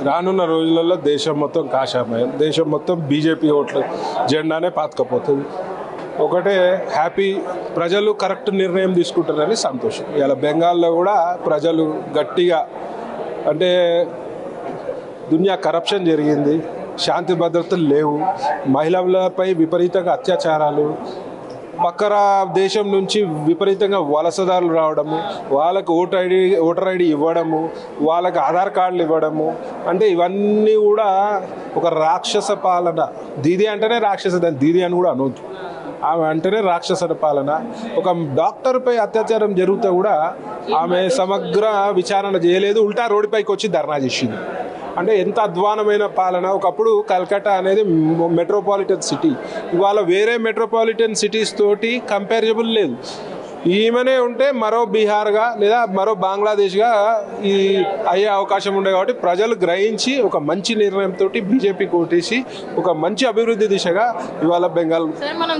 రానున్న రోజులలో దేశం మొత్తం కాషామయం, దేశం మొత్తం బీజేపీ ఓట్లు జెండానే పాతకపోతుంది. ఒకటే హ్యాపీ, ప్రజలు కరెక్ట్ నిర్ణయం తీసుకుంటారని సంతోషం. ఇలా బెంగాల్లో కూడా ప్రజలు గట్టిగా, అంటే దునియా కరప్షన్ జరిగింది, శాంతి భద్రతలు లేవు, మహిళలపై విపరీతంగా అత్యాచారాలు, పక్కన దేశం నుంచి విపరీతంగా వలసదారులు రావడము, వాళ్ళకు ఓటర్ ఐడి ఇవ్వడము, వాళ్ళకి ఆధార్ కార్డులు ఇవ్వడము, అంటే ఇవన్నీ కూడా ఒక రాక్షస పాలన. దీది అంటేనే రాక్షస, దాని దీది అని కూడా అనొద్దు, ఆమె అంటేనే రాక్షస పాలన. ఒక డాక్టర్పై అత్యాచారం జరిగితే కూడా ఆమె సమగ్ర విచారణ చేయలేదు, ఉల్టా రోడ్డుపైకి వచ్చి ధర్నా చేసింది. అంటే ఎంత అధ్వానమైన పాలన. ఒకప్పుడు కల్కట్టా అనేది మెట్రోపాలిటన్ సిటీ, ఇవాళ వేరే మెట్రోపాలిటన్ సిటీస్ తోటి కంపారిజబుల్ లేదు. ఈమెనే ఉంటే మరో బీహార్గా లేదా మరో బంగ్లాదేశ్గా ఈ అయ్యే అవకాశం ఉండే. కాబట్టి ప్రజలు గ్రహించి ఒక మంచి నిర్ణయంతో బీజేపీ కోటేసి ఒక మంచి అభివృద్ధి దిశగా ఇవాళ బెంగాల్